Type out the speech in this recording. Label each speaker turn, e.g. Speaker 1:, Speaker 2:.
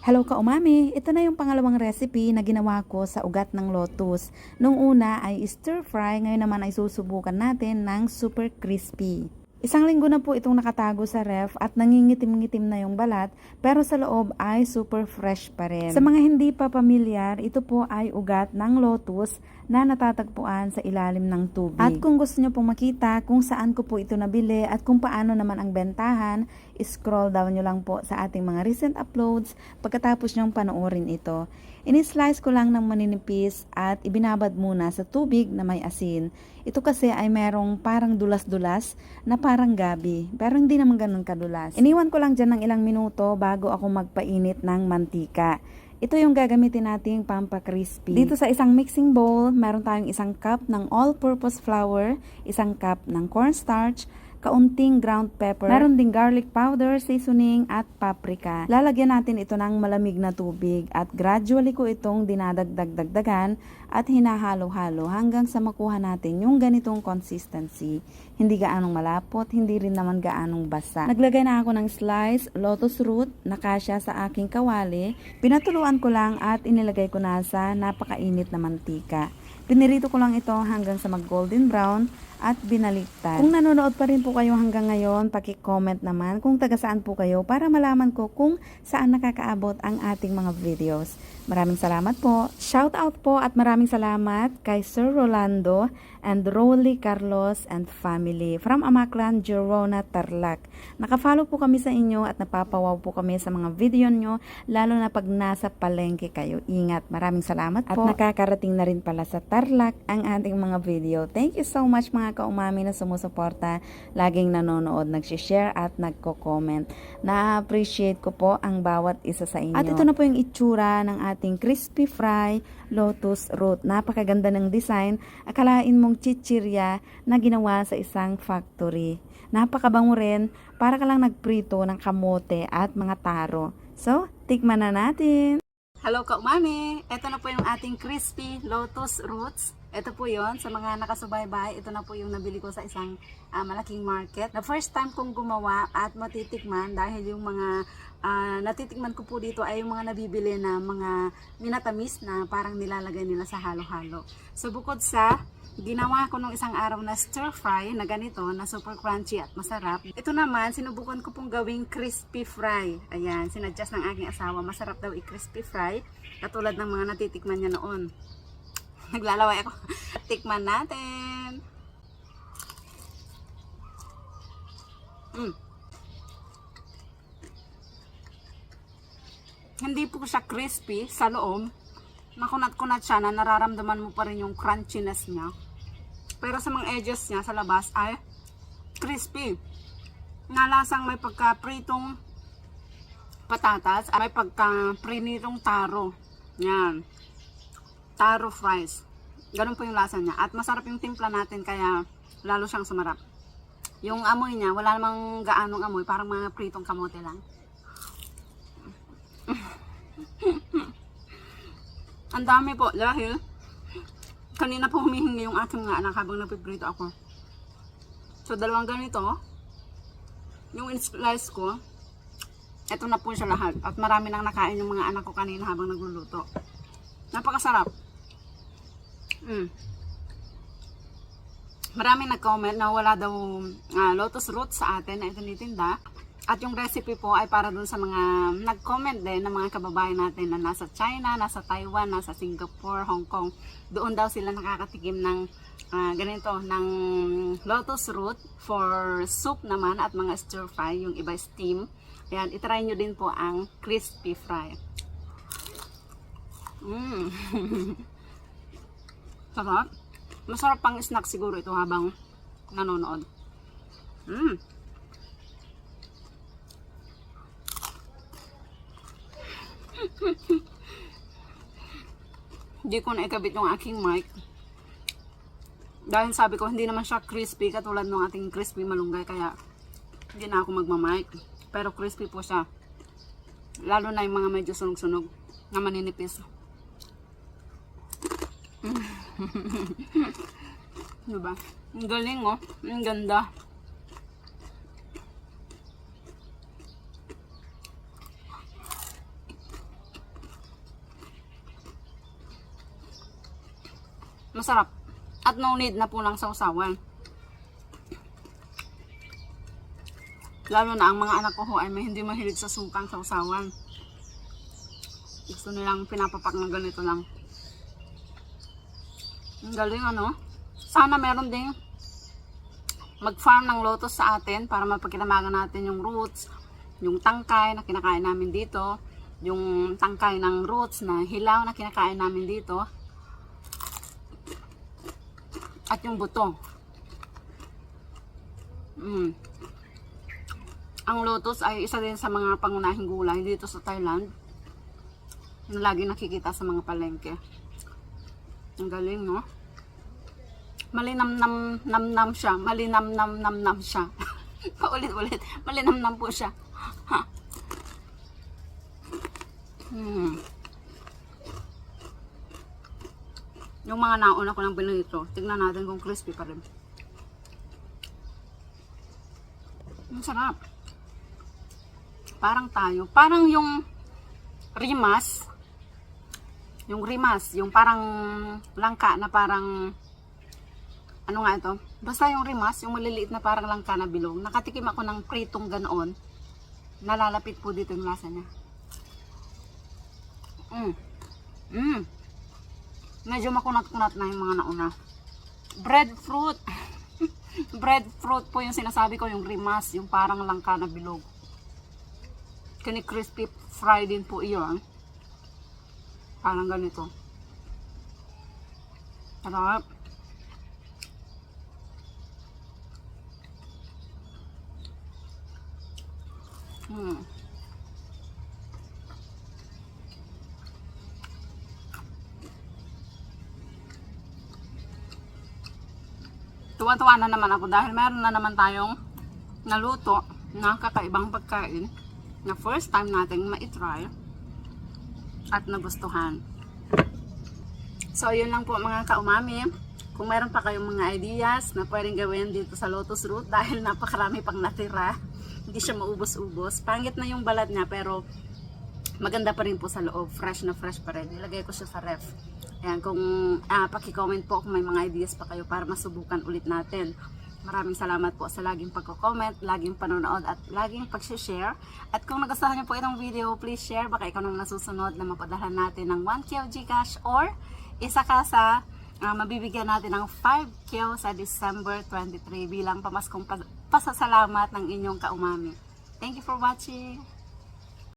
Speaker 1: Hello ka-umami! Ito na yung pangalawang recipe na ginawa ko sa ugat ng lotus. Nung una ay stir fry, ngayon naman ay susubukan natin ng super crispy. Isang linggo na po itong nakatago sa ref at nangingitim-ngitim na yung balat, pero sa loob ay super fresh pa rin. Sa mga hindi pa pamilyar, ito po ay ugat ng lotus na natatagpuan sa ilalim ng tubig. At kung gusto nyo pong makita kung saan ko po ito nabili at kung paano naman ang bentahan, scroll down nyo lang po sa ating mga recent uploads pagkatapos nyong panoorin ito. Ini-slice ko lang ng maninipis at ibinabad muna sa tubig na may asin. Ito kasi ay merong parang dulas-dulas na parang gabi, pero hindi naman ganun kadulas. Iniwan ko lang dyan ng ilang minuto bago ako magpainit ng mantika. Ito yung gagamitin nating pampa-crispy. Dito sa isang mixing bowl, meron tayong isang cup ng all-purpose flour, isang cup ng cornstarch, kaunting ground pepper, meron ding garlic powder, seasoning at paprika. Lalagyan natin ito ng malamig na tubig at gradually ko itong dinadagdag-dagdagan at hinahalo-halo hanggang sa makuha natin yung ganitong consistency. Hindi gaanong malapot, hindi rin naman gaanong basa. Naglagay na ako ng slice lotus root na kasya sa aking kawali. Pinatuluan ko lang at inilagay ko na sa napakainit na mantika. Pinirito ko lang ito hanggang sa mag golden brown at binaliktad. Kung nanonood pa rin po kayo hanggang ngayon, paki-comment naman kung taga saan po kayo para malaman ko kung saan nakakaabot ang ating mga videos. Maraming salamat po. Shout out po at maraming salamat kay Sir Rolando and Rolly Carlos and family from Amaklan, Girona, Tarlac. Nakafollow po kami sa inyo at napapawaw po kami sa mga video nyo, lalo na pag nasa palengke kayo. Ingat. Maraming salamat po. At nakakarating na rin pala sa Tarlac ang ating mga video. Thank you so much mga kaumami na sumusuporta, laging nanonood, nagsishare at nagko-comment. Na-appreciate ko po ang bawat isa sa inyo. At ito na po yung itsura ng ating crispy fry lotus root. Napakaganda ng design. Akalain mong chichirya na ginawa sa isang factory. Napakabango rin. Para ka lang nagprito ng kamote at mga taro. So, tikman na natin. Hello kaumami! Ito na po yung ating crispy lotus roots. Ito po yon sa mga nakasubaybay. Ito na po yung nabili ko sa isang malaking market. The first time kong gumawa at matitikman dahil yung mga natitikman ko po dito ay yung mga nabibili na mga minatamis na parang nilalagay nila sa halo-halo. So bukod sa ginawa ko nung isang araw na stir fry na ganito na super crunchy at masarap, ito naman sinubukan ko pong gawing crispy fry. Ayan, sinadjust ng aking asawa, masarap daw i-crispy fry katulad ng mga natitikman niya noon. Naglalaway ako. Tikman natin. Hindi po siya crispy sa loob. Makunat-kunat siya na nararamdaman mo pa rin yung crunchiness niya. Pero sa mga edges niya sa labas ay crispy. Nalasang may pagka-pritong patatas, may pagka-prinitong taro. Yan. Taro fries. Ganun po yung lasa niya. At masarap yung timpla natin kaya lalo siyang sumarap. Yung amoy niya, wala namang gaanong amoy. Parang mga pritong kamote lang. Ang dami po dahil kanina po humihingi yung aking mga anak habang napiprito ako. So dalawang ganito. Yung in-slice ko, eto na po siya lahat. At marami nang nakain yung mga anak ko kanina habang nagluluto. Napakasarap. Maraming nag-comment na wala daw lotus root sa atin na itinitinda. At yung recipe po ay para dun sa mga nag-comment din ng mga kababayan natin na nasa China, nasa Taiwan, nasa Singapore, Hong Kong. Doon daw sila nakakatikim ng ganito, ng lotus root for soup naman at mga stir fry, yung iba steam. Ayan, itry nyo din po ang crispy fry. Sarap. Masarap pang snack siguro ito habang nanonood. Hindi ko na ikabit yung aking mic. Dahil sabi ko hindi naman siya crispy katulad ng ating crispy malunggay kaya hindi na ako magmamic. Pero crispy po siya. Lalo na yung mga medyo sunog-sunog na maninipis. Diba? Ang galing oh. Ang ganda.
Speaker 2: Masarap. At no need na po ng sausawan. Lalo na ang mga anak ko ho ay may hindi mahilig sa sukang sausawan. Gusto nilang pinapapak na ganito lang. Ang galing ano. Sana meron ding mag-farm ng lotus sa atin para mapagkinamagan natin yung roots, yung tangkay na kinakain namin dito, yung tangkay ng roots na hilaw na kinakain namin dito, at yung buto. Ang lotus ay isa din sa mga pangunahing gulay dito sa Thailand. Yung lagi nakikita sa mga palengke. Ang galing, no? Malinam-nam-nam-nam siya. Malinam-nam-nam-nam siya. Paulit-ulit. Malinam-nam po siya. Ha. Yung mga nauna ko ng binito, tignan natin kung crispy pa rin. Ang sarap. Parang tayo. Parang yung rimas. Yung rimas. Yung parang langka na parang ano nga ito? Basta yung rimas, yung maliliit na parang langka na bilog. Nakatikim ako ng pritong ganoon. Nalalapit po dito yung lasa niya. Medyo makunat-kunat na yung mga nauna. Breadfruit. Breadfruit po yung sinasabi ko, yung rimas, yung parang langka na bilog. Kini-crispy fry din po iyon. Parang ganito. Sarap. Tuwa-tuwa na naman ako dahil meron na naman tayong naluto na kakaibang pagkain na first time nating ma-try at nagustuhan. So, yun lang po mga kaumami. Kung meron pa kayong mga ideas na pwedeng gawin dito sa lotus root dahil napakarami pang natira, hindi siya maubos-ubos. Pangit na yung balat niya pero maganda pa rin po sa loob. Fresh na fresh pa rin. Ilagay ko siya sa ref. Ayan, kung paki-comment po kung may mga ideas pa kayo para masubukan ulit natin. Maraming salamat po sa laging pagko-comment, laging panonood at laging pag-share. At kung nagustuhan niyo po itong video, please share. Baka ikaw nang nasusunod na mapadala natin ng 1K Gcash or isa ka sa mabibigyan natin ng 5K sa December 23 bilang pamaskong pasasalamat ng inyong kaumami. Thank you for watching.